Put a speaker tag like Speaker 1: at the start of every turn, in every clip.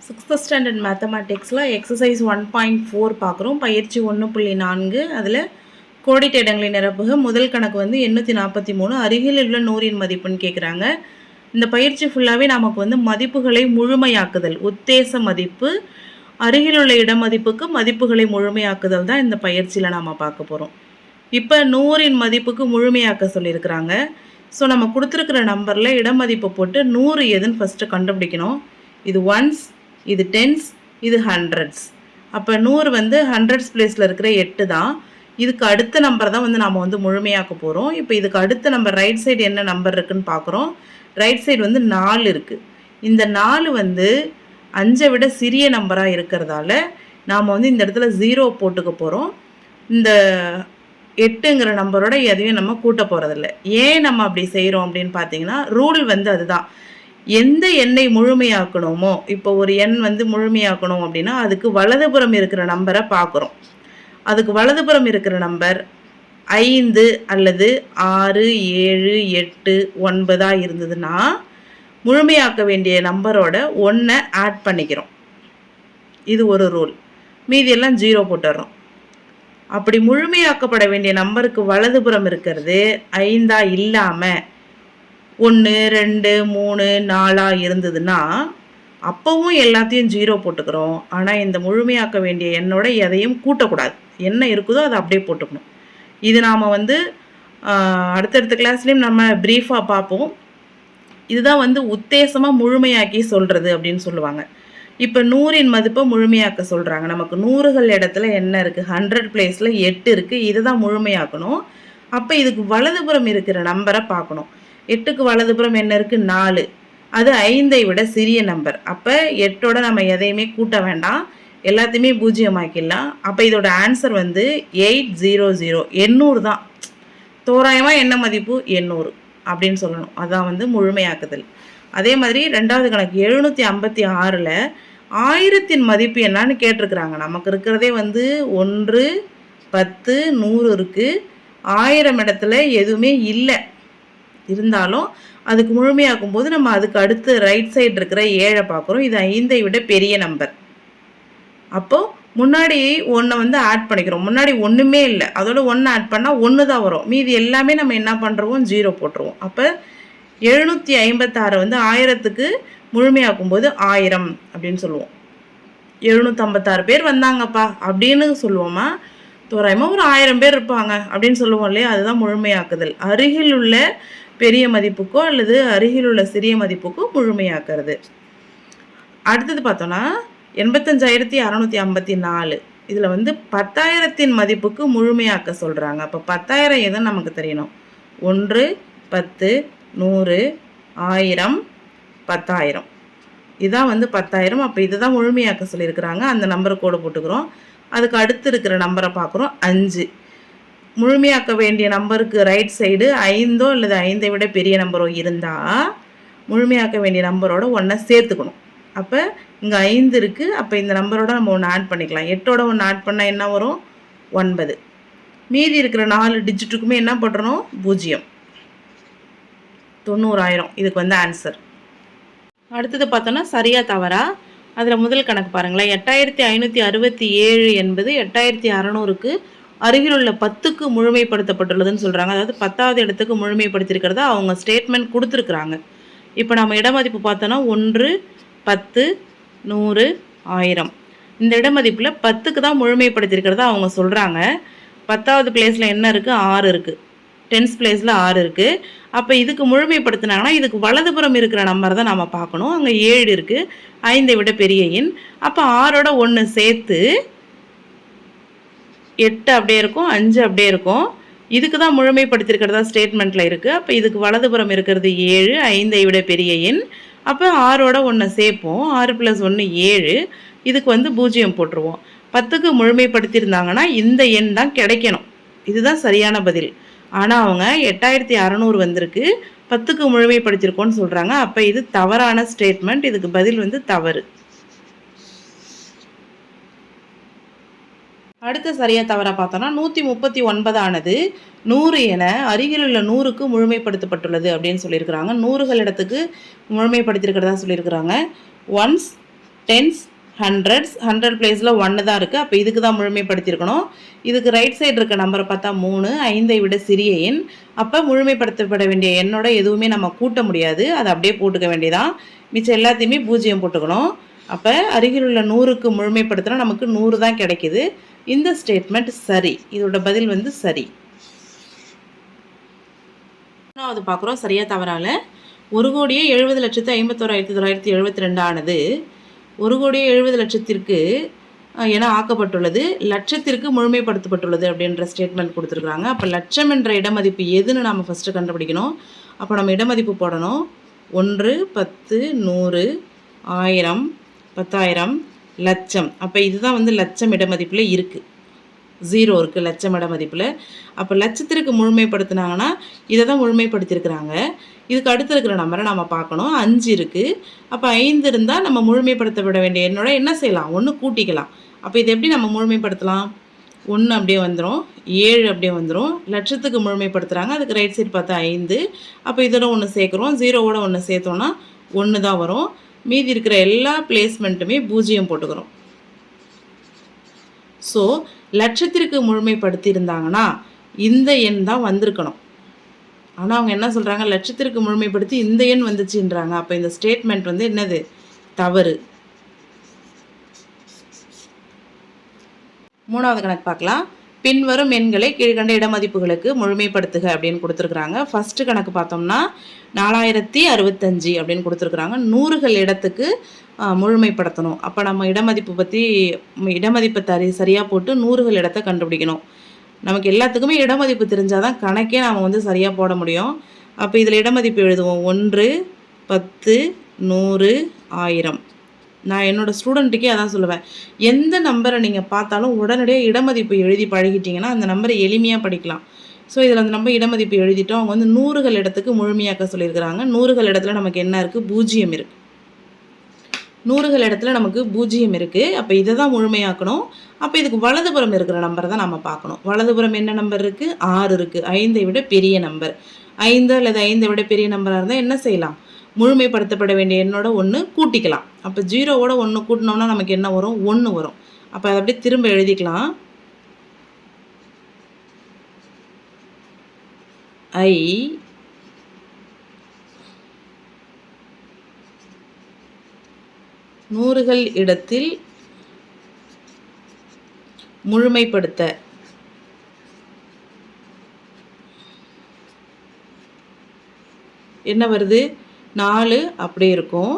Speaker 1: 6th standard மேத்தமேட்டிக்ஸில் exercise 1.4 பார்க்குறோம். பயிற்சி 1.4 அதில் கோடிட்ட இடங்களை நிரப்புக. முதல் கணக்கு வந்து 843 அருகில் உள்ள நூறின் மதிப்புன்னு கேட்குறாங்க. இந்த பயிற்சி ஃபுல்லாகவே நமக்கு வந்து மதிப்புகளை முழுமையாக்குதல், உத்தேச மதிப்பு, அருகில் உள்ள இட மதிப்புக்கு மதிப்புகளை முழுமையாக்குதல் தான் இந்த பயிற்சியில் நாம் பார்க்க போகிறோம். இப்போ 100இன் மதிப்புக்கு முழுமையாக்க சொல்லியிருக்கிறாங்க. ஸோ நம்ம கொடுத்துருக்கிற நம்பரில் இட மதிப்பை போட்டு 100 எதுன்னு ஃபஸ்ட்டு கண்டுபிடிக்கணும். இது ஒன்ஸ், இது டென்ஸ், இது ஹண்ட்ரட்ஸ். அப்போ 100 வந்து ஹண்ட்ரட்ஸ் பிளேஸில் இருக்கிற 8 தான். இதுக்கு அடுத்த நம்பர் தான் வந்து நாம் வந்து முழுமையாக்க போகிறோம். இப்போ இதுக்கு அடுத்த நம்பர் ரைட் சைடு என்ன நம்பர் இருக்குதுன்னு பார்க்குறோம். ரைட் சைடு வந்து 4 இருக்குது. இந்த 4 வந்து 5 விட சிறிய நம்பராக இருக்கிறதால நாம் வந்து இந்த இடத்துல 0 போட்டுக்க போகிறோம். இந்த 8ங்கிற நம்பரோட எதையும் நம்ம கூட்ட போகிறதில்ல. ஏன் நம்ம அப்படி செய்கிறோம் அப்படின்னு பார்த்தீங்கன்னா, ரூல் வந்து அதுதான். எந்த எண்ணை முழுமையாக்கணுமோ, இப்போ ஒரு எண் வந்து முழுமையாக்கணும் அப்படின்னா அதுக்கு வலதுபுறம் இருக்கிற நம்பரை பார்க்குறோம். அதுக்கு வலதுபுறம் இருக்கிற நம்பர் 5 அல்லது 6, 7, 8, 9 இருந்ததுன்னா முழுமையாக்க வேண்டிய நம்பரோட 1 ஆட் பண்ணிக்கிறோம். இது ஒரு ரூல். மீதியெல்லாம் 0 போட்டுடுறோம். அப்படி முழுமையாக்கப்பட வேண்டிய நம்பருக்கு வலதுபுறம் இருக்கிறது 5 இல்லாமல் 1, 2, 3, 4 இருந்ததுன்னா அப்போவும் எல்லாத்தையும் 0 போட்டுக்கிறோம். ஆனால் இந்த முழுமையாக்க வேண்டிய எண்ணோட எதையும் கூட்டக்கூடாது. என்ன இருக்குதோ அதை அப்படியே போட்டுக்கணும். இது நாம் வந்து அடுத்தடுத்த கிளாஸ்லேயும் நம்ம ப்ரீஃபாக பார்ப்போம். இதுதான் வந்து உத்தேசமாக முழுமையாக்கி சொல்கிறது அப்படின்னு சொல்லுவாங்க. இப்போ 100இன் மதிப்பை முழுமையாக்க சொல்கிறாங்க. நமக்கு 100கள் இடத்துல என்ன இருக்குது, 100 பிளேஸில் 8 இருக்குது. இதை தான் முழுமையாக்கணும். அப்போ இதுக்கு வலதுபுறம் இருக்கிற நம்பரை பார்க்கணும். 8க்கு வலதுபுறம் என்ன இருக்குது, 4. அது 5ஐ விட சிறிய நம்பர். அப்போ 8ஓட நம்ம எதையுமே கூட்ட வேண்டாம், எல்லாத்தையுமே பூஜ்ஜியமாக்கிடலாம். அப்போ இதோட ஆன்சர் வந்து 800. 800 தான். தோராயமாக என்ன மதிப்பு, 800 அப்படின்னு சொல்லணும். அதான் வந்து முழுமையாக்குதல். அதே மாதிரி ரெண்டாவது கணக்கு 756ல் 1000த்தின் மதிப்பு என்னான்னு கேட்டிருக்கிறாங்க. நமக்கு இருக்கிறதே வந்து 1, 10, 100 இருக்குது. 1000 இடத்துல எதுவுமே இல்லை. இருந்தாலும் அதுக்கு முழுமையாக்கும் போது நம்ம அதுக்கு அடுத்து ரைட் சைடு இருக்கிற 7 பார்க்குறோம். இது 5ஐ விட பெரிய நம்பர். அப்போது முன்னாடி 1 வந்து ஆட் பண்ணிக்கிறோம். முன்னாடி ஒன்றுமே இல்லை, அதோட 1 ஆட் பண்ணால் 1 தான் வரும். மீதி எல்லாமே நம்ம என்ன பண்ணுறோம், 0 போட்டுருவோம். அப்போ 756 வந்து 1000த்துக்கு முழுமையாக்கும் போது 1000 அப்படின்னு சொல்லுவோம். 756 பேர் வந்தாங்கப்பா அப்படின்னு சொல்லுவோமா, தோராயமாக ஒரு 1000 பேர் இருப்பாங்க அப்படின்னு சொல்லுவோம் இல்லையா, அதுதான் முழுமையாக்குதல். அருகில் உள்ள பெரிய மதிப்புக்கோ அல்லது அருகில் உள்ள சிறிய மதிப்புக்கோ முழுமையாக்குறது. அடுத்தது பார்த்தோன்னா 85654 இதில் வந்து 10,000த்தின் மதிப்புக்கு முழுமையாக்க சொல்கிறாங்க. அப்போ 10,000 எதுவும் நமக்கு தெரியணும். 1, 10, 100, 1000, 10,000 இதான் வந்து 10,000. அப்போ இதை தான் முழுமையாக்க சொல்லியிருக்கிறாங்க. அந்த நம்பரை கோடு போட்டுக்கிறோம். அதுக்கு அடுத்து இருக்கிற நம்பரை பார்க்குறோம் 5. முழுமையாக்க வேண்டிய நம்பருக்கு ரைட் சைடு 5ஓ அல்லது 5ஐ விட பெரிய நம்பரோ இருந்தால் முழுமையாக்க வேண்டிய நம்பரோட 1 சேர்த்துக்கணும். அப்போ இங்கே 5 இருக்குது. அப்போ இந்த நம்பரோட நம்ம 1 ஆட் பண்ணிக்கலாம். 8ஓட 1 ஆட் பண்ணால் என்ன வரும், 9. மீதி இருக்கிற 4 டிஜிட்டுக்குமே என்ன பண்ணுறோம், 0. 90,000 இதுக்கு வந்து ஆன்சர். அடுத்தது பார்த்தோன்னா சரியா தவறா. அதில் முதல் கணக்கு பாருங்களேன். 8567 என்பது 8600க்கு அருகில் உள்ள 10க்கு முழுமைப்படுத்தப்பட்டுள்ளதுன்னு சொல்கிறாங்க. அதாவது 10வது இடத்துக்கு முழுமைப்படுத்தியிருக்கிறத அவங்க ஸ்டேட்மெண்ட் கொடுத்துருக்குறாங்க. இப்போ நம்ம இடமதிப்பு பார்த்தோன்னா 1, 10, 100, 1000. இந்த இடமதிப்பில் 10க்கு தான் முழுமைப்படுத்தியிருக்கிறதா அவங்க சொல்கிறாங்க. 10வது பிளேஸில் என்ன இருக்குது, 6 இருக்குது. 10th பிளேஸில் 6 இருக்குது. அப்போ இதுக்கு முழுமைப்படுத்தினாங்கன்னா இதுக்கு வலதுபுறம் இருக்கிற நம்பர் தான் நம்ம பார்க்கணும். அங்கே 7 இருக்குது, 5ஐ விட பெரிய எண். அப்போ 6ஓட 1 சேர்த்து 8 அப்படியே இருக்கும், 5 அப்படியே இருக்கும். இதுக்கு தான் முழுமைப்படுத்தியிருக்கிறதா ஸ்டேட்மெண்ட்டில் இருக்குது. அப்போ இதுக்கு வலதுபுறம் இருக்கிறது 7, 5ஐ விட பெரிய எண். அப்போ 6ஓட 1 சேர்ப்போம். 6 + 1 7. இதுக்கு வந்து 0 போட்டுருவோம். 10க்கு முழுமைப்படுத்தியிருந்தாங்கன்னா இந்த எண் தான் கிடைக்கணும். இதுதான் சரியான பதில். ஆனால் அவங்க 8600 வந்திருக்கு, 10க்கு முழுமைப்படுத்தியிருக்கோன்னு சொல்கிறாங்க. அப்போ இது தவறான ஸ்டேட்மெண்ட். இதுக்கு பதில் வந்து தவறு. அடுத்த சரியாக தவறாக பார்த்தோன்னா 139 ஆனது 100 என அருகில் உள்ள 100க்கு முழுமைப்படுத்தப்பட்டுள்ளது அப்படின்னு சொல்லியிருக்கிறாங்க. 100கள் இடத்துக்கு முழுமைப்படுத்தியிருக்கிறதா சொல்லியிருக்கிறாங்க. ஒன்ஸ், டென்ஸ், ஹண்ட்ரட்ஸ், 100 பிளேஸில் 1 தான் இருக்குது. அப்போ இதுக்கு தான் முழுமைப்படுத்தியிருக்கணும். இதுக்கு ரைட் சைடு இருக்க நம்பரை பார்த்தா 3, 5ஐ விட சிறிய எண். அப்போ முழுமைப்படுத்தப்பட வேண்டிய எண்ணோட எதுவுமே நம்ம கூட்ட முடியாது, அதை அப்படியே போட்டுக்க வேண்டியதான். மிச்சம் எல்லாத்தையுமே 0 போட்டுக்கணும். அப்போ அருகில் உள்ள 100க்கு முழுமைப்படுத்தினா நமக்கு 100 தான் கிடைக்குது. இந்த ஸ்டேட்மெண்ட் சரி. இதோட பதில் வந்து சரி. மூணாவது பார்க்குறோம், சரியா தவறால. 1,70,51,972 ஆனது 1,70,00,000 என ஆக்கப்பட்டுள்ளது, லட்சத்திற்கு முழுமைப்படுத்தப்பட்டுள்ளது அப்படின்ற ஸ்டேட்மெண்ட் கொடுத்துருக்குறாங்க. அப்போ லட்சம் என்ற இடமதிப்பு எதுன்னு நாம் ஃபஸ்ட்டு கண்டுபிடிக்கணும். அப்போ நம்ம இடமதிப்பு போடணும். 1, 10, 100, 1000, 10,000, லட்சம். அப்போ இதுதான் வந்து லட்சம் இடமதிப்பில் இருக்குது. 0 இருக்குது லட்சம் இடமதிப்பில். அப்போ லட்சத்திற்கு முழுமைப்படுத்தினாங்கன்னா இதை தான் முழுமைப்படுத்தியிருக்கிறாங்க. இதுக்கு அடுத்து இருக்கிற நம்பரை நம்ம பார்க்கணும். 5 இருக்குது. அப்போ 5 இருந்தால் நம்ம முழுமைப்படுத்தப்பட வேண்டிய எண்ணோட என்ன செய்யலாம், 1 கூட்டிக்கலாம். அப்போ இதை எப்படி நம்ம முழுமைப்படுத்தலாம், 1 அப்படியே வந்துடும், 7 அப்படியே வந்துடும். லட்சத்துக்கு முழுமைப்படுத்துகிறாங்க, அதுக்கு ரைட் சைடு பார்த்தா 5. அப்போ இதோட 1 சேர்க்குறோம், 0வோட 1 சேர்த்தோன்னா 1 தான் வரும். மீதி இருக்கிற எல்லா பிளேஸ்மெண்ட்டுமே 0 போட்டுக்கிறோம். ஸோ லட்சத்திற்கு முழுமைப்படுத்தியிருந்தாங்கன்னா இந்த எண் தான் வந்திருக்கணும். ஆனால் அவங்க என்ன சொல்கிறாங்க, லட்சத்திற்கு முழுமைப்படுத்தி இந்த எண் வந்துச்சுன்றாங்க. அப்போ இந்த ஸ்டேட்மெண்ட் வந்து என்னது, தவறு. மூணாவது கணக்கு பார்க்கலாம். பின்வரும் எண்களை கீழ்கண்ட இடமதிப்புகளுக்கு முழுமைப்படுத்துக அப்படின்னு கொடுத்துருக்குறாங்க. ஃபஸ்ட்டு கணக்கு பார்த்தோம்னா 4065 அப்படின்னு கொடுத்துருக்குறாங்க. 100கள் இடத்துக்கு முழுமைப்படுத்தணும். அப்போ நம்ம இடமதிப்பை சரியாக போட்டு 100கள் இடத்தை கண்டுபிடிக்கணும். நமக்கு எல்லாத்துக்குமே இடமதிப்பு தெரிஞ்சால் தான் கணக்கே நாம் வந்து சரியாக போட முடியும். அப்போ இதில் இடமதிப்பு எழுதுவோம். 1, 10, 100, 1000. நான் என்னோடய ஸ்டூடெண்ட்டுக்கே அதான் சொல்லுவேன், எந்த நம்பரை நீங்கள் பார்த்தாலும் உடனடியாக இடமதிப்பு எழுதி பழகிட்டிங்கன்னா அந்த நம்பரை எளிமையாக படிக்கலாம். ஸோ இதில் அந்த நம்பர் இடமதிப்பு எழுதிட்டோம். அவங்க வந்து 100கள் இடத்துக்கு முழுமையாக்க சொல்லியிருக்கிறாங்க. 100கள் இடத்துல நமக்கு என்ன இருக்குது, 0 இருக்குது. 100கள் இடத்துல நமக்கு 0 இருக்குது. அப்போ இதை தான் முழுமையாக்கணும். அப்போ இதுக்கு வலதுபுறம் இருக்கிற நம்பரை தான் நம்ம பார்க்கணும். வலதுபுறம் என்ன நம்பர் இருக்குது, 6 இருக்குது. 5ஐ விட பெரிய நம்பர். 5 அல்லது 5ஐ விட பெரிய நம்பராக இருந்தால் என்ன செய்யலாம், முழுமைப்படுத்தப்பட வேண்டிய எண்ணோட 1 கூட்டிக்கலாம். அப்போ 0வோட 1 கூட்டினோம்னா நமக்கு என்ன வரும், 1 வரும். அப்போ அதை அப்படியே திரும்ப எழுதிக்கலாம். ஐ 100கள் இடத்தில் முழுமைப்படுத்த என்ன வருது, 4 அப்படியே இருக்கும்.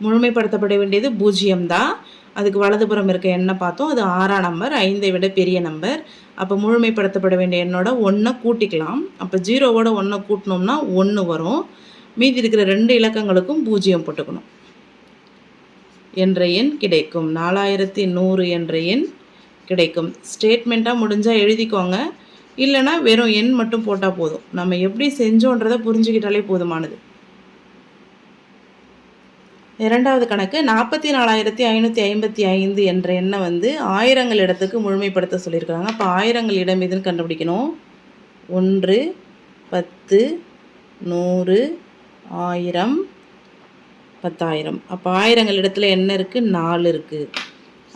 Speaker 1: முழுமைப்படுத்தப்பட வேண்டியது 0 தான். அதுக்கு வலதுபுறம் இருக்க எண்ணை பார்த்தோம், அது 6ஆம் நம்பர், 5ஐ விட பெரிய நம்பர். அப்போ முழுமைப்படுத்தப்பட வேண்டிய எண்ணோட 1 கூட்டிக்கலாம். அப்போ 0வோட 1 கூட்டினோம்னா 1 வரும். மீதி இருக்கிற 2 இலக்கங்களுக்கும் 0 போட்டுக்கணும். என்ற எண் கிடைக்கும். 4100 என்ற எண் கிடைக்கும். ஸ்டேட்மெண்ட்டாக முடிஞ்சால் எழுதிக்கோங்க, இல்லைனா வெறும் எண் மட்டும் போட்டால் போதும். நம்ம எப்படி செஞ்சோன்றதை புரிஞ்சுக்கிட்டாலே போதுமானது. இரண்டாவது கணக்கு 44,555 என்ற எண்ணை வந்து ஆயிரங்கள் இடத்துக்கு முழுமைப்படுத்த சொல்லியிருக்காங்க. அப்போ ஆயிரங்கள் இடம் எதுன்னு கண்டுபிடிக்கணும். 1, 10, 100, 1000, 10,000. அப்போ ஆயிரங்கள் இடத்துல என்ன இருக்குது, 4 இருக்குது.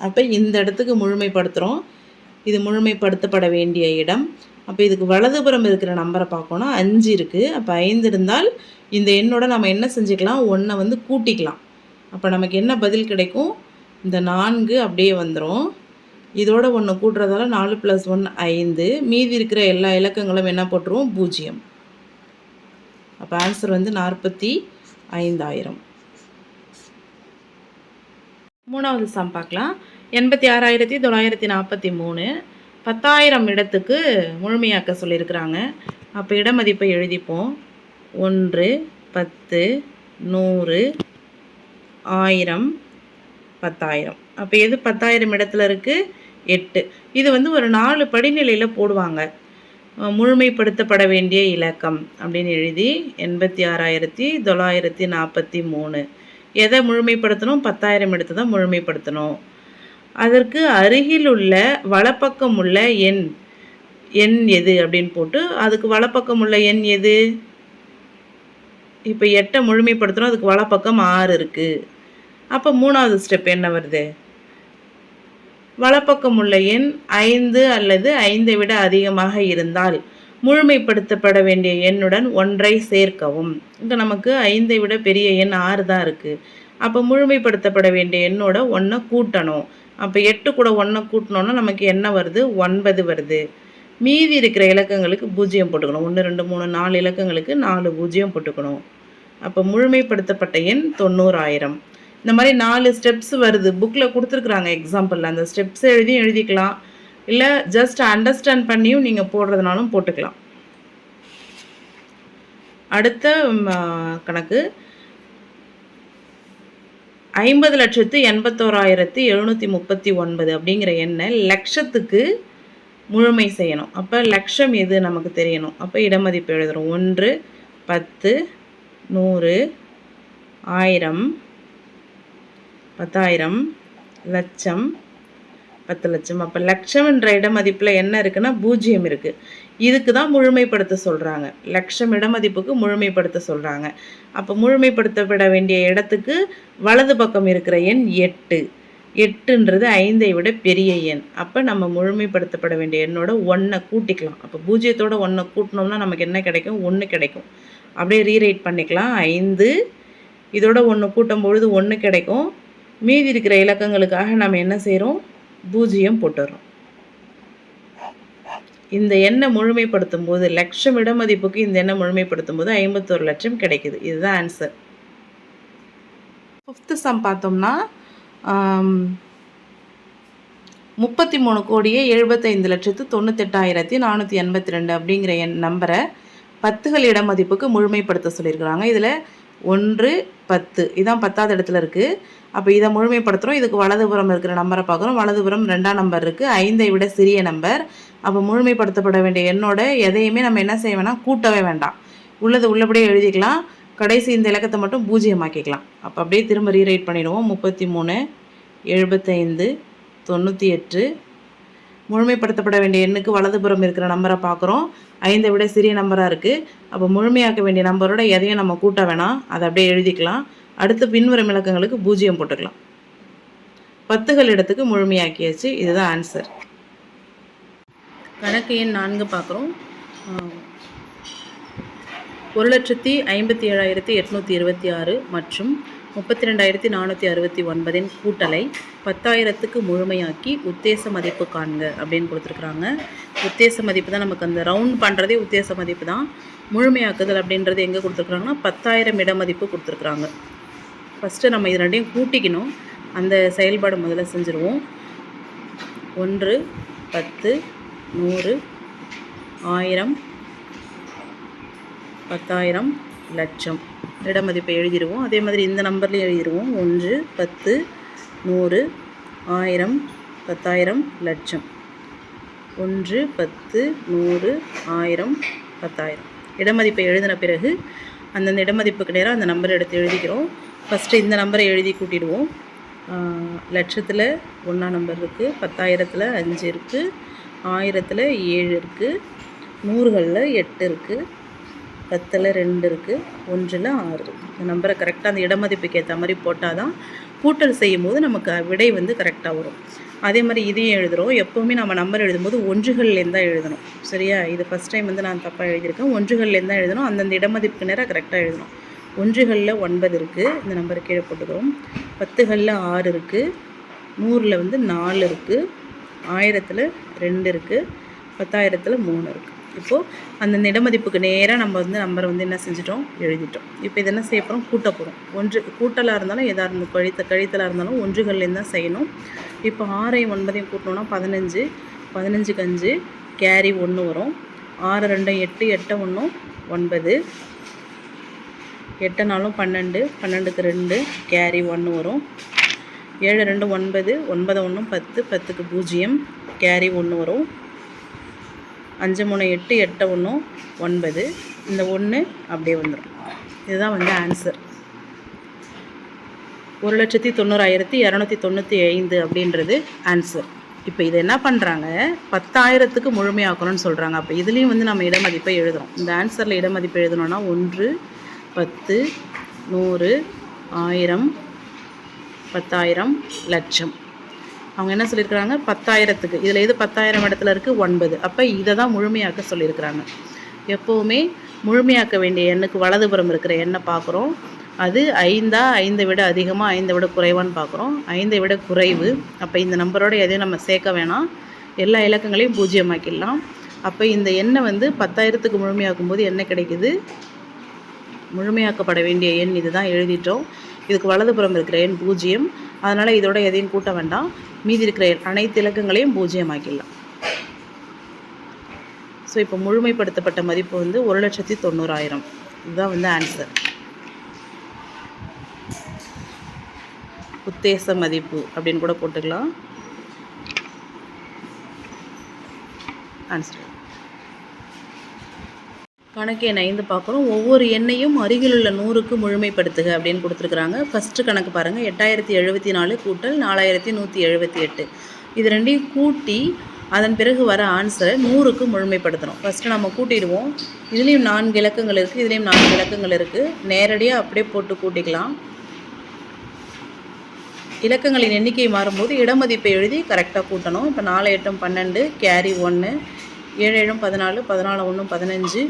Speaker 1: அப்போ இந்த இடத்துக்கு முழுமைப்படுத்துகிறோம். இது முழுமைப்படுத்தப்பட வேண்டிய இடம். அப்போ இதுக்கு வலதுபுறம் இருக்கிற நம்பரை பார்க்கணும். 5 இருக்குது. அப்போ 5 இருந்தால் இந்த எண்ணோட நம்ம என்ன செஞ்சுக்கலாம், 1 வந்து கூட்டிக்கலாம். அப்போ நமக்கு என்ன பதில் கிடைக்கும், இந்த 4 அப்படியே வந்துடும். இதோட 1 கூட்டுறதால 4 + 1 5. மீதி இருக்கிற எல்லா இலக்கங்களும் என்ன போட்டுருவோம், 0. அப்போ ஆன்சர் வந்து 45,000. மூணாவது சம் பார்க்கலாம். 86,943 10,000 இடத்துக்கு முழுமையாக்க சொல்லியிருக்கிறாங்க. அப்போ இடமதிப்பை எழுதிப்போம். 1, 10, 100, 1000, 10,000. அப்போ எது 10,000 இடத்துல இருக்குது, 8. இது வந்து ஒரு 4 படிநிலையில் போடுவாங்க. முழுமைப்படுத்தப்பட வேண்டிய இலக்கம் அப்படின்னு எழுதி 86,943. எதை முழுமைப்படுத்தணும், 10,000 எடுத்து தான் முழுமைப்படுத்தணும். அதற்கு அருகில் உள்ள வலப்பக்கம் உள்ள எண் எது அப்படின்னு போட்டு, அதுக்கு வலப்பக்கம் உள்ள எண் எது, இப்போ 8 முழுமைப்படுத்தணும். அதுக்கு வலப்பக்கம் 6 இருக்குது. அப்போ மூணாவது ஸ்டெப் என்ன வருது? வலப்பக்கம் உள்ள எண் 5 அல்லது 5ஐ விட அதிகமாக இருந்தால் முழுமைப்படுத்தப்பட வேண்டிய எண்ணுடன் 1ஐ சேர்க்கவும். இங்கே நமக்கு 5ஐ விட பெரிய எண் 6 தான் இருக்குது. அப்போ முழுமைப்படுத்தப்பட வேண்டிய எண்ணோட 1 கூட்டணும். அப்போ 8 கூட 1 கூட்டினோன்னா நமக்கு என்ன வருது? 9 வருது. மீதி இருக்கிற இலக்கங்களுக்கு 0 போட்டுக்கணும். 1 2 3 4 இலக்கங்களுக்கு 4 0 போட்டுக்கணும். அப்போ முழுமைப்படுத்தப்பட்ட எண் 90,000. இந்த மாதிரி 4 ஸ்டெப்ஸ் வருது. புக்கில் கொடுத்துருக்குறாங்க எக்ஸாம்பிளில். அந்த ஸ்டெப்ஸ் எழுதிக்கலாம், இல்லை ஜஸ்ட் அண்டர்ஸ்டாண்ட் பண்ணியும் நீங்கள் போடுறதுனாலும் போட்டுக்கலாம். அடுத்த கணக்கு 50,81,739 அப்படிங்கிற எண்ணை லட்சத்துக்கு முழுமை செய்யணும். அப்போ லட்சம் எது நமக்கு தெரியணும். அப்போ இடமதிப்பு எழுதுகிறோம். 1 10 100 1000 10,000 லட்சம் 10 லட்சம். அப்போ லட்சம் என்ற இடமதிப்பில் என்ன இருக்குன்னா 0 இருக்குது. இதுக்கு தான் முழுமைப்படுத்த சொல்கிறாங்க. லட்சம் இடமதிப்புக்கு முழுமைப்படுத்த சொல்கிறாங்க. அப்போ முழுமைப்படுத்தப்பட வேண்டிய இடத்துக்கு வலது பக்கம் இருக்கிற எண் 8. 8ன்றது 5ஐ விட பெரிய எண். அப்போ நம்ம முழுமைப்படுத்தப்பட வேண்டிய எண்ணோட 1 கூட்டிக்கலாம். அப்போ 0தோட 1 கூட்டினோம்னா நமக்கு என்ன கிடைக்கும்? 1 கிடைக்கும். அப்படியே ரீரைட் பண்ணிக்கலாம். 5 இதோட 1 கூட்டும் பொழுது 1 கிடைக்கும். மீதி இருக்கிற இலக்கங்களுக்காக நம்ம என்ன செய்கிறோம்? 0 போட்டுடுறோம். இந்த எண்ணை முழுமைப்படுத்தும் போது லட்சம் இடமதிப்புக்கு இந்த எண்ணை முழுமைப்படுத்தும் போது 51 லட்சம் கிடைக்குது. இதுதான் ஆன்சர். 5th சம் பார்த்தோம்னா 33,75,98,482 அப்படிங்கிற என் நம்பரை 10கள் இடமதிப்புக்கு முழுமைப்படுத்த சொல்லியிருக்கிறாங்க. இதில் 1 10 இதான் 10வது இடத்துல இருக்குது. அப்போ இதை முழுமைப்படுத்துகிறோம். இதுக்கு வலதுபுறம் இருக்கிற நம்பரை பார்க்குறோம். வலதுபுறம் 2ஆம் நம்பர் இருக்குது. 5ஐ விட சிறிய நம்பர். அப்போ முழுமைப்படுத்தப்பட வேண்டிய எண்ணோட எதையுமே நம்ம என்ன செய்ய வேணாம்? கூட்டவே வேண்டாம். உள்ளது உள்ளபடியே எழுதிக்கலாம். கடைசி இந்த இலக்கத்தை மட்டும் 0 ஆக்கிக்கலாம். அப்போ அப்படியே திரும்ப ரீரைட் பண்ணிடுவோம். 33 75 98. முழுமைப்படுத்தப்பட வேண்டிய எண்ணுக்கு வலதுபுறம் இருக்கிற நம்பரை பார்க்குறோம். 5ஐ விட சிறிய நம்பராக இருக்குது. அப்போ முழுமையாக்க வேண்டிய நம்பரோட எதையும் நம்ம கூட்ட வேணாம். அதை அப்படியே எழுதிக்கலாம். அடுத்து பின்வரும் இலக்கங்களுக்கு 0 போட்டுக்கலாம். 10கள் இடத்துக்கு முழுமையாக்கியாச்சு. இதுதான் ஆன்சர். கணக்கு எண் 4 பார்க்குறோம். 1,57,826 மற்றும் 32,469 கூட்டலை 10,000க்கு முழுமையாக்கி உத்தேச மதிப்பு காண்க அப்படின்னு கொடுத்துருக்குறாங்க. உத்தேச மதிப்பு தான் நமக்கு அந்த ரவுண்ட் பண்ணுறதே உத்தேச மதிப்பு தான். முழுமையாக்குதல் அப்படின்றது எங்கே கொடுத்துருக்குறாங்கன்னா 10,000 இடமதிப்பு கொடுத்துருக்குறாங்க. ஃபஸ்ட்டு நம்ம இது ரெண்டையும் கூட்டிக்கணும். அந்த செயல்பாடு முதல்ல செஞ்சுருவோம். 1 10 100 1000 10,000 லட்சம் இடமதிப்பை எழுதிடுவோம். அதே மாதிரி இந்த நம்பர்லேயும் எழுதிடுவோம். 1 10 100 1000 10,000 லட்சம். 1 10 100 1000 10,000 இடமதிப்பை எழுதின பிறகு அந்தந்த இடமதிப்புக்கு நேராக அந்த நம்பரை எடுத்து எழுதிக்கிறோம். ஃபஸ்ட்டு இந்த நம்பரை எழுதி கூட்டிடுவோம். லட்சத்தில் 1ஆம் நம்பர் இருக்குது, 10,000ல் 5 இருக்குது, 1000ல் 7 இருக்குது, 100களில் 8 இருக்குது, 10ல் 2 இருக்குது, 1ல் 6 இருக்குது. இந்த நம்பரை கரெக்டாக அந்த இடமதிப்புக்கு ஏற்ற மாதிரி போட்டால் தான் கூட்டல் செய்யும் போது நமக்கு விடை வந்து கரெக்டாக வரும். அதே மாதிரி இதையும் எழுதுகிறோம். எப்போவுமே நம்ம நம்பர் எழுதும்போது ஒன்றுகள்லேருந்து தான் எழுதணும். சரியா? இது ஃபஸ்ட் டைம் வந்து நான் தப்பாக எழுதியிருக்கேன். ஒன்றுகள்லேருந்து தான் எழுதணும். அந்தந்த இடமதிப்புக்கு நேராக கரெக்டாக எழுதணும். 1களில் 9 இருக்குது. இந்த நம்பரை கீழே போட்டுக்கிறோம். 10களில் 6 இருக்குது. 100ல் வந்து 4 இருக்குது. 1000ல் 2 இருக்குது. 10,000ல் 3 இருக்குது. இப்போது அந்தந்த இடமதிப்புக்கு நேராக நம்ம வந்து நம்பரை வந்து என்ன செஞ்சிட்டோம்? எழுதிட்டோம். இப்போ இது என்ன செய்ய போகிறோம்? கூட்ட போகிறோம். கூட்டலாக இருந்தாலும் எதாக இருந்தாலும் கழித்தலாக இருந்தாலும் ஒன்றுகள்லேருந்து தான் செய்யணும். இப்போ 6ஐயும் 9ஐயும் கூட்டினோன்னா 15. 15க்கு 5 கேரி 1 வரும். 6 2 8 8 1 9. 8 4 12. 12க்கு 2 கேரி 1 வரும். 7 2 9. 9 1 10. 10க்கு 0 கேரி 1 வரும். 5 3 8 8 1 9. இந்த 1 அப்படியே வந்துடும். இதுதான் வந்து ஆன்சர். 1,90,295 அப்படின்றது ஆன்சர். இப்போ இதை என்ன பண்ணுறாங்க? 10,000க்கு முழுமையாக்கணும்னு சொல்கிறாங்க. அப்போ இதுலேயும் வந்து நம்ம இடமதிப்பை எழுதுகிறோம். இந்த ஆன்சரில் இடமதிப்பு எழுதணும்னா 1 10 100 1000 10,000 லட்சம். அவங்க என்ன சொல்லியிருக்கிறாங்க 10,000க்கு, இதில் எது 10,000 இடத்துல இருக்குது 9. அப்போ இதை தான் முழுமையாக்க சொல்லியிருக்கிறாங்க. எப்போவுமே முழுமையாக்க வேண்டிய எண்ணுக்கு வலதுபுறம் இருக்கிற எண்ணை பார்க்குறோம். அது 5 5 விட அதிகமாக 5 விட குறைவான்னு பார்க்குறோம். 5 விட குறைவு. அப்போ இந்த நம்பரோட எதையும் நம்ம சேர்க்க வேணாம், எல்லா இலக்கங்களையும் பூஜ்ஜியமாக்கிடலாம். அப்போ இந்த எண்ணை வந்து 10,000க்கு முழுமையாக்கும் போது என்ன கிடைக்குது, முழுமையாக்கப்பட வேண்டிய எண் இது தான் எழுதிட்டோம். இதுக்கு வலதுபுறம் இருக்கிற எண் 0. அதனால் இதோட எதையும் கூட்ட வேண்டாம், மீதி இருக்கிற அனைத்து இலக்கங்களையும் பூஜ்ஜியமாக்கிடலாம். ஸோ இப்போ முழுமைப்படுத்தப்பட்ட மதிப்பு வந்து 1,90,000. இதுதான் வந்து ஆன்சர். உத்தேச மதிப்பு அப்படின்னு கூட போட்டுக்கலாம். ஆன்சர். கணக்கு எண் 5 பார்க்குறோம். ஒவ்வொரு எண்ணையும் அருகிலுள்ள 100க்கு முழுமைப்படுத்துக அப்படின்னு கொடுத்துருக்குறாங்க. ஃபஸ்ட்டு கணக்கு பாருங்கள், 8,074 கூட்டல் 4,178. இது ரெண்டையும் கூட்டி அதன் பிறகு வர ஆன்சரை 100க்கு முழுமைப்படுத்தணும். ஃபஸ்ட்டு நம்ம கூட்டிடுவோம். இதுலேயும் 4 இலக்கங்கள் இருக்குது, இதுலேயும் 4 இலக்கங்கள் இருக்குது. நேரடியாக அப்படியே போட்டு கூட்டிக்கலாம். இலக்கங்களின் எண்ணிக்கை மாறும்போது இடமதிப்பை எழுதி கரெக்டாக கூட்டணும். இப்போ 4 8 12, கேரி 1, 7 7 14, 14 1 15,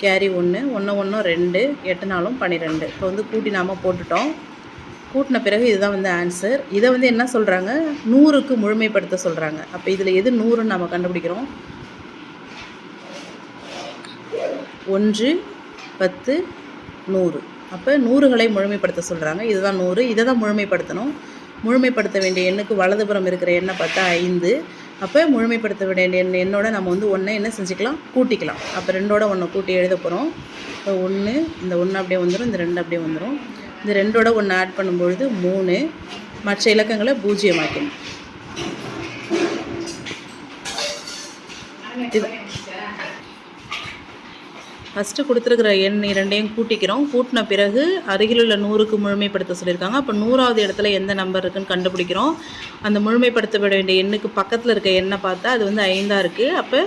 Speaker 1: கேரி 1, 1 1 2, 8 4 12. இப்போ வந்து கூட்டி நாம் போட்டுட்டோம். கூட்டின பிறகு இதுதான் வந்து ஆன்சர். இதை வந்து என்ன சொல்கிறாங்க, 100க்கு முழுமைப்படுத்த சொல்கிறாங்க. அப்போ இதில் எது 100ன்னு நம்ம கண்டுபிடிக்கிறோம். 1 10 100. அப்போ 100களை முழுமைப்படுத்த சொல்கிறாங்க. இதுதான் 100. இதை தான் முழுமைப்படுத்தணும். முழுமைப்படுத்த வேண்டிய எண்ணுக்கு வலதுபுறம் இருக்கிற எண்ணை பார்த்தா 5. அப்போ முழுமைப்படுத்த வேண்டிய எண்ணோட நம்ம வந்து 1 என்ன செஞ்சுக்கலாம், கூட்டிக்கலாம். அப்போ 2ஓட 1 கூட்டி எழுத போகிறோம். இப்போ 1, இந்த 1 அப்படியே வந்துடும், இந்த 2 அப்படியே வந்துடும். இந்த 2ஓட 1 ஆட் பண்ணும்பொழுது 3. மற்ற இலக்கங்களை பூஜ்ஜியமாக்கணும். ஃபஸ்ட்டு கொடுத்துருக்கிற எண் இரண்டையும் கூட்டிக்கிறோம். கூட்டின பிறகு அருகிலுள்ள 100க்கு முழுமைப்படுத்த சொல்லியிருக்காங்க. அப்போ 100வது இடத்துல எந்த நம்பர் இருக்குதுன்னு கண்டுபிடிக்கிறோம். அந்த முழுமைப்படுத்தப்பட வேண்டிய எண்ணுக்கு பக்கத்தில் இருக்க எண்ணை பார்த்தா அது வந்து 5 இருக்குது. அப்போ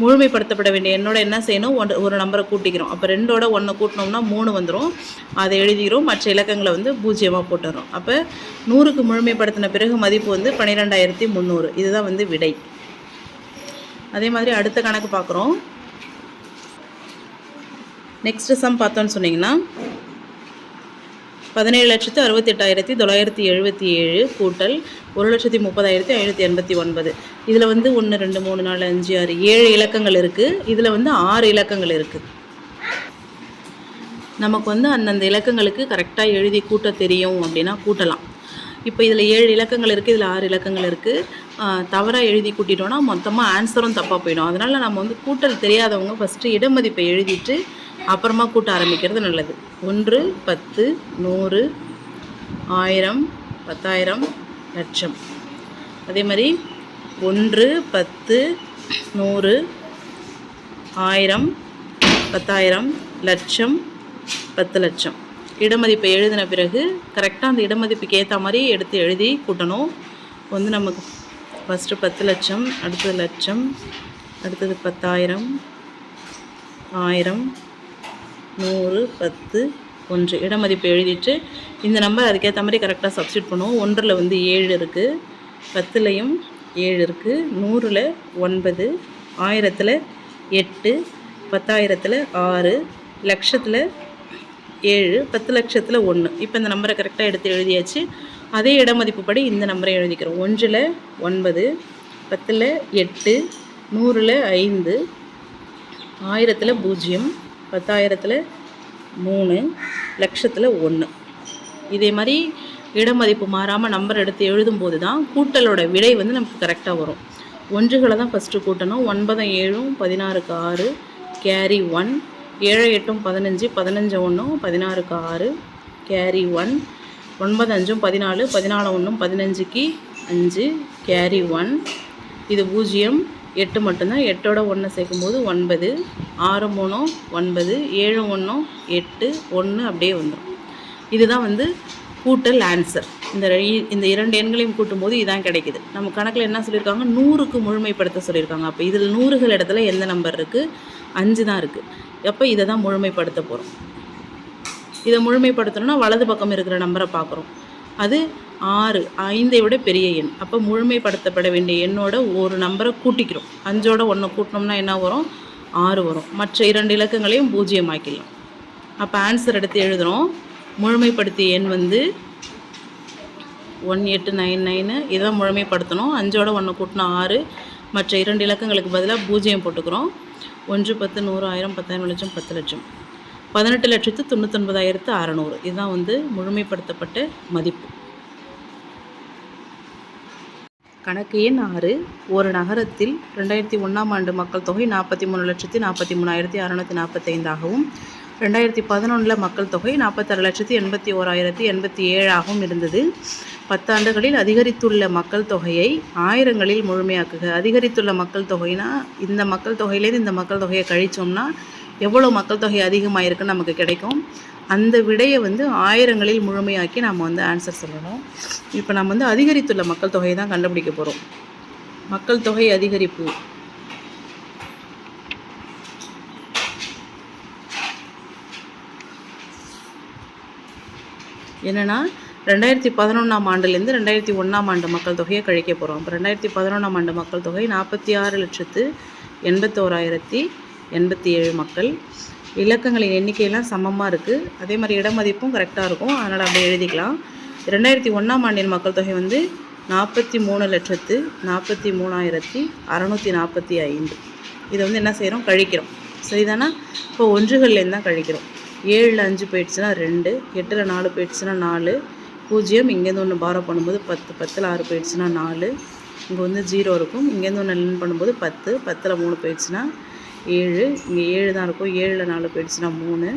Speaker 1: முழுமைப்படுத்தப்பட வேண்டிய எண்ணோட என்ன செய்யணும், ஒரு நம்பரை கூட்டிக்கிறோம். அப்போ 2ஓட 1 கூட்டினோம்னா 3 வந்துடும். அதை எழுதிக்கிறோம். மற்ற இலக்கங்களை வந்து பூஜ்ஜியமாக போட்டுறோம். அப்போ 100க்கு முழுமைப்படுத்தின பிறகு மதிப்பு வந்து 12,300. இதுதான் வந்து விடை. அதே மாதிரி அடுத்த கணக்கு பார்க்குறோம். நெக்ஸ்ட்டு சம் பார்த்தோன்னு சொன்னிங்கன்னா 17,68,977 கூட்டல் 1,30,589. இதில் வந்து 1 2 3 4 5 6 7 இலக்கங்கள் இருக்குது. இதில் வந்து 6 இலக்கங்கள் இருக்குது. நமக்கு வந்து அந்தந்த இலக்கங்களுக்கு கரெக்டாக எழுதி கூட்ட தெரியும் அப்படின்னா கூட்டலாம். இப்போ இதில் 7 இலக்கங்கள் இருக்குது, இதில் 6 இலக்கங்கள் இருக்குது. தவறாக எழுதி கூட்டிட்டோன்னா மொத்தமாக ஆன்சரும் தப்பாக போயிடும். அதனால் நம்ம வந்து கூட்டல் தெரியாதவங்க ஃபஸ்ட்டு இடமதிப்பை எழுதிட்டு அப்புறமா கூட்ட ஆரம்பிக்கிறது நல்லது. 1 10 100 1000 10,000 லட்சம். அதே மாதிரி 1 10 100 1000 10,000 லட்சம் 10 லட்சம். இடமதிப்பை எழுதின பிறகு கரெக்டாக அந்த இடமதிப்புக்கு ஏற்ற மாதிரி எடுத்து எழுதி கூட்டணும். வந்து நமக்கு ஃபஸ்ட்டு 10 லட்சம், அடுத்தது லட்சம், அடுத்தது 10,000 1000 100 10 1. இடமதிப்பு எழுதிட்டு இந்த நம்பர் அதுக்கேற்ற மாதிரி கரெக்டாக சப்ஸ்டியூட் பண்ணுவோம். 1ல் வந்து 7 இருக்குது, 10லையும் 7 இருக்குது, 100ல் 9, 1000ல் 8, 10,000ல் 6, லட்சத்தில் 7, 10 லட்சத்தில் 1. இப்போ இந்த நம்பரை கரெக்டாக எடுத்து எழுதியாச்சு. அதே இடமதிப்பு படி இந்த நம்பரை எழுதிக்கிறோம். 1ல் 9, 10ல் 8, 100ல் 5, 1000ல் 0, 10,000ல் 3, லட்சத்தில் 1. இதே மாதிரி இடமதிப்பு மாறாமல் நம்பர் எடுத்து எழுதும்போது தான் கூட்டலோட விடை வந்து நமக்கு கரெக்டாக வரும். 1களை தான் ஃபஸ்ட்டு கூட்டணும். 9 7 16க்கு 6, கேரி 1, 7 8 15, 15 1 16க்கு 6, கேரி 1, 9 5 14, 14 1 15க்கு 5, கேரி 1. இது 0, 8 மட்டும்தான். 8ஓட 1 சேர்க்கும்போது 9, 6 3 9, 7 1 8, 1 அப்படியே வந்துடும். இதுதான் வந்து கூட்டல் ஆன்சர். இந்த 2 எண்களையும் கூட்டும்போது இதான் கிடைக்குது. நம்ம கணக்கில் என்ன சொல்லியிருக்காங்க, 100க்கு முழுமைப்படுத்த சொல்லியிருக்காங்க. அப்போ இதில் 100கள் இடத்துல எந்த நம்பர் இருக்குது, 5 தான் இருக்குது. அப்போ இதை தான் முழுமைப்படுத்த போகிறோம். இதை முழுமைப்படுத்தணும்னா வலது பக்கம் இருக்கிற நம்பரை பார்க்குறோம். அது 6 5ஐ விட பெரிய எண். அப்போ முழுமைப்படுத்தப்பட வேண்டிய எண்ணோட ஒரு நம்பரை கூட்டிக்கிறோம். 5ஓட 1 கூட்டினோம்னா என்ன வரும்? 6 வரும். மற்ற 2 இலக்கங்களையும் 0 ஆக்கிடலாம். அப்போ ஆன்சர் எடுத்து எழுதுகிறோம். முழுமைப்படுத்திய எண் வந்து 1899. இதான் முழுமைப்படுத்தணும். 5ஓட 1 கூட்டினா 6. மற்ற 2 இலக்கங்களுக்கு பதிலாக 0 போட்டுக்கிறோம். 1 10 100 1000 10,000 லட்சம் 10 லட்சம் 18,99,600. இதுதான் வந்து முழுமைப்படுத்தப்பட்ட மதிப்பு. கணக்கு எண் 6. ஒரு நகரத்தில் 2001ஆம் ஆண்டு மக்கள் தொகை 43,43,645 ஆகவும் 2011 மக்கள் தொகை 46,81,087 ஆகவும் இருந்தது. 10 ஆண்டுகளில் அதிகரித்துள்ள மக்கள் தொகையை ஆயிரங்களில் முழுமையாக்குக. அதிகரித்துள்ள மக்கள் தொகைனா இந்த மக்கள் தொகையிலேருந்து இந்த மக்கள் தொகையை கழித்தோம்னா எவ்வளோ மக்கள் தொகை அதிகமாகிருக்குன்னு நமக்கு கிடைக்கும். அந்த விடையை வந்து ஆயிரங்களில் முழுமையாக்கி நம்ம வந்து ஆன்சர் சொல்லணும். இப்போ நம்ம வந்து அதிகரித்துள்ள மக்கள் தொகையை தான் கண்டுபிடிக்க போகிறோம். மக்கள் தொகை அதிகரிப்பு என்னென்னா 2011ஆம் ஆண்டுலேருந்து 2001ஆம் ஆண்டு மக்கள் தொகையை கழிக்க போகிறோம். இப்போ 2011ஆம் ஆண்டு மக்கள் தொகை 46,81,087 மக்கள். இலக்கங்களின் எண்ணிக்கையெல்லாம் சமமாக இருக்குது. அதே மாதிரி இடமதிப்பும் கரெக்டாக இருக்கும். அதனால் அப்படியே எழுதிக்கலாம். 2001ஆம் ஆண்டின் மக்கள் தொகை வந்து 43,43,645. இதை வந்து என்ன செய்கிறோம்? கழிக்கிறோம். சரிதானா? இப்போ ஒன்றுகள்லேருந்து தான் கழிக்கிறோம். 7ல் 5 போயிடுச்சுன்னா 2, 8ல் 4 போயிடுச்சுன்னா 4, 0 இங்கேருந்து ஒன்று பாரோ பண்ணும்போது 10, 10ல் 6 போயிடுச்சுன்னா 4, இங்கே வந்து 0 இருக்கும். இங்கேருந்து ஒன்று லென் பண்ணும்போது 10, 10ல் 3 போயிடுச்சுன்னா 7, இங்கே 7 தான் இருக்கும். 7ல் 4 போயிடுச்சுன்னா 3,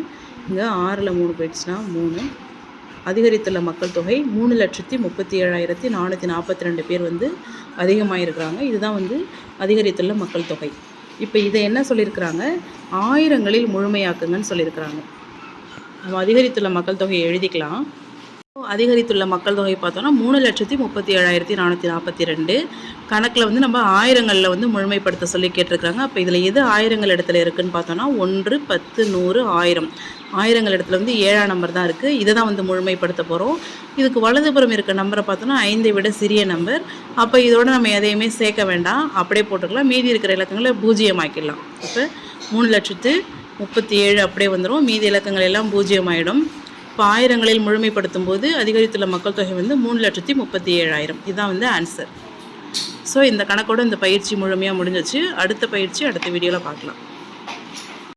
Speaker 1: இங்கே 6ல் 3 போயிடுச்சுன்னா 3. அதிகரித்துள்ள மக்கள் தொகை 3,37,442 பேர் வந்து அதிகமாக இருக்கிறாங்க. இதுதான் வந்து அதிகரித்துள்ள மக்கள் தொகை. இப்போ இதை என்ன சொல்லியிருக்கிறாங்க? ஆயிரங்களில் முழுமையாக்குங்கன்னு சொல்லியிருக்கிறாங்க. நம்ம அதிகரித்துள்ள மக்கள் தொகையை எழுதிக்கலாம். அதிகரித்துள்ள மக்கள் தொகை பார்த்தோன்னா 3,37,442. கணக்கில் வந்து நம்ம ஆயிரங்களில் வந்து முழுமைப்படுத்த சொல்லி கேட்டிருக்கிறாங்க. அப்போ இதில் எது ஆயிரங்கள் இடத்துல இருக்குதுன்னு பார்த்தோன்னா 1 10 100 1000. ஆயிரங்கள் இடத்துல வந்து 7ஆம் நம்பர் தான் இருக்குது. இதை தான் வந்து முழுமைப்படுத்த போகிறோம். இதுக்கு வலதுபுறம் இருக்க நம்பரை பார்த்தோன்னா 5ஐ விட சிறிய நம்பர். அப்போ இதோட நம்ம எதையுமே சேர்க்க வேண்டாம், அப்படியே போட்டுக்கலாம். மீதி இருக்கிற இலக்கங்களை 0 ஆக்கிடலாம். இப்போ 3,37,000 அப்படியே வந்துடும். மீதி இலக்கங்கள் எல்லாம் 0 ஆகிடும். இப்போ ஆயிரங்களில் முழுமைப்படுத்தும் போது அதிகரித்துள்ள மக்கள் தொகை வந்து 3,37,000. இதுதான் வந்து ஆன்சர். ஸோ இந்த கணக்கோடு இந்த பயிற்சி முழுமையாக முடிஞ்சிச்சு. அடுத்த பயிற்சி அடுத்த வீடியோவில் பார்க்கலாம்.